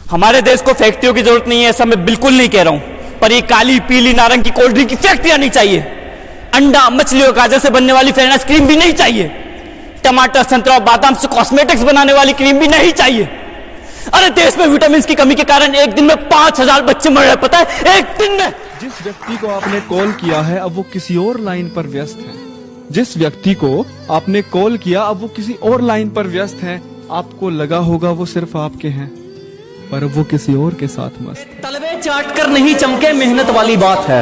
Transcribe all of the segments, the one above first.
हमारे देश को फैक्ट्रियों की जरूरत नहीं है, ऐसा मैं बिल्कुल नहीं कह रहा हूं, पर ये काली पीली नारंगी कोल्ड ड्रिंक की फैक्ट्रियां नहीं चाहिए। अंडा मछली और गाजर से बनने वाली फेयरनेस क्रीम भी नहीं चाहिए। टमाटर संतरा और बादाम से कॉस्मेटिक्स बनाने वाली क्रीम भी नहीं चाहिए। अरे देश में विटामिन की कमी के कारण एक दिन में 5000 बच्चे मर रहे, पता है, एक दिन में। जिस व्यक्ति को आपने कॉल किया है अब वो किसी और लाइन पर व्यस्त है। जिस व्यक्ति को आपने कॉल किया अब वो किसी और लाइन पर व्यस्त है। आपको लगा होगा वो सिर्फ आपके हैं, पर वो किसी और के साथ मस्त। तलवे चाट कर नहीं चमके मेहनत वाली बात है।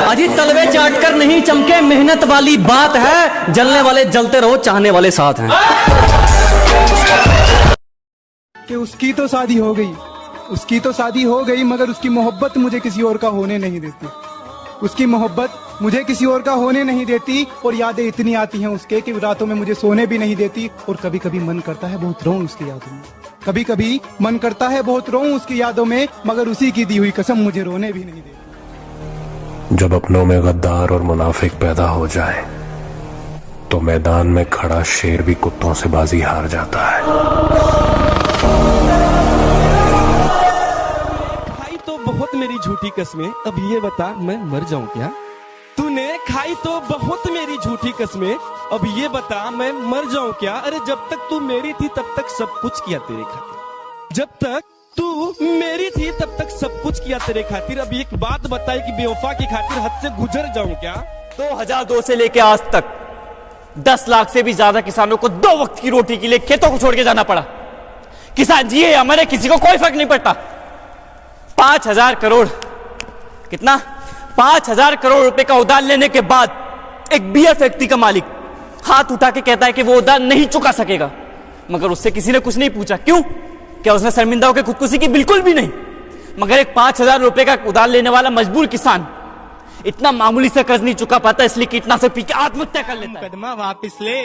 अजी तलवे चाट कर नहीं चमके मेहनत वाली बात है। जलने वाले जलते रहो, चाहने वाले साथ हैं। कि उसकी तो शादी हो गई, उसकी तो शादी हो गई, मगर उसकी मोहब्बत मुझे किसी और का होने नहीं देती। उसकी मोहब्बत मुझे किसी और का होने नहीं देती। और यादें इतनी आती हैं उसके कि रातों में मुझे सोने भी नहीं देती। और कभी कभी मन करता है बहुत रोऊं उसकी यादों में, कभी कभी मन करता है बहुत रोऊं उसकी यादों में, मगर उसी की दी हुई कसम मुझे रोने भी नहीं देती। जब अपनों में गद्दार और मुनाफिक पैदा हो जाए तो मैदान में खड़ा शेर भी कुत्तों से बाजी हार जाता है। खाई तो बहुत मेरी झूठी कसमें, अब ये बता मैं मर जाऊं क्या? तूने खाई तो बहुत मेरी झूठी कसमें, अब ये बता मैं मर जाऊं क्या? अरे जब तक तू मेरी थी तब तक सब कुछ किया तेरे खातिर। जब तक तू मेरी थी तब तक सब कुछ किया तेरे खातिर। अब एक बात बताई कि बेवफा की खातिर हद से गुजर जाऊं क्या? 2002 से लेके आज तक 10 लाख से भी ज्यादा किसानों को 2 वक्त की रोटी के लिए खेतों को छोड़ के जाना पड़ा। किसान जिए या मरे किसी को कोई फर्क नहीं पड़ता। 5000 करोड़, कितना? 5000 करोड़ रुपए का उधार लेने के बाद एक बियर फैक्ट्री का मालिक हाथ उठा के कहता है कि वो उधार नहीं चुका सकेगा, मगर उससे किसी ने कुछ नहीं पूछा। क्यों? क्या उसने शर्मिंदा होकर खुदकुशी की? बिल्कुल भी नहीं। मगर एक 5000 रुपए का उधार लेने वाला मजबूर किसान इतना मामूली सा कर्ज नहीं चुका पाता, इसलिए कीटनाशक पी के आत्महत्या कर लेता है। कदमा वापिस ले,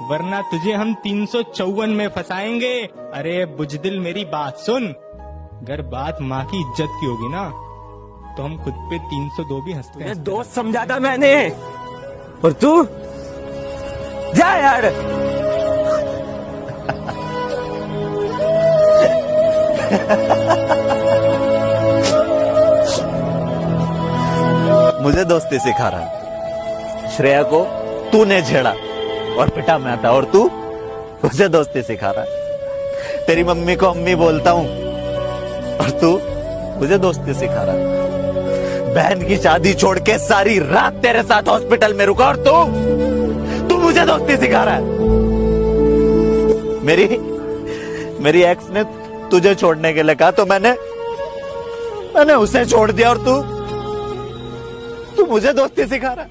वरना तुझे हम 354 में फंसाएंगे। अरे बुजदिल मेरी बात सुन, अगर बात माँ की इज्जत की होगी ना तो हम खुद पे 302 भी हंसते हैं। दोस्त समझा था मैंने, और तू जा यार। मुझे दोस्ती सिखा रहा है। श्रेया को तूने छेड़ा और पिटा मैं था, और तू मुझे दोस्ती सिखा रहा है। तेरी मम्मी को अम्मी बोलता हूं और तू मुझे दोस्ती सिखा रहा है। बहन की शादी छोड़ के सारी रात तेरे साथ हॉस्पिटल में रुका और तू मुझे दोस्ती सिखा रहा है। मेरी एक्स ने तुझे छोड़ने के लिए कहा तो मैंने उसे छोड़ दिया, और तू मुझे दोस्ती सिखा रहा है।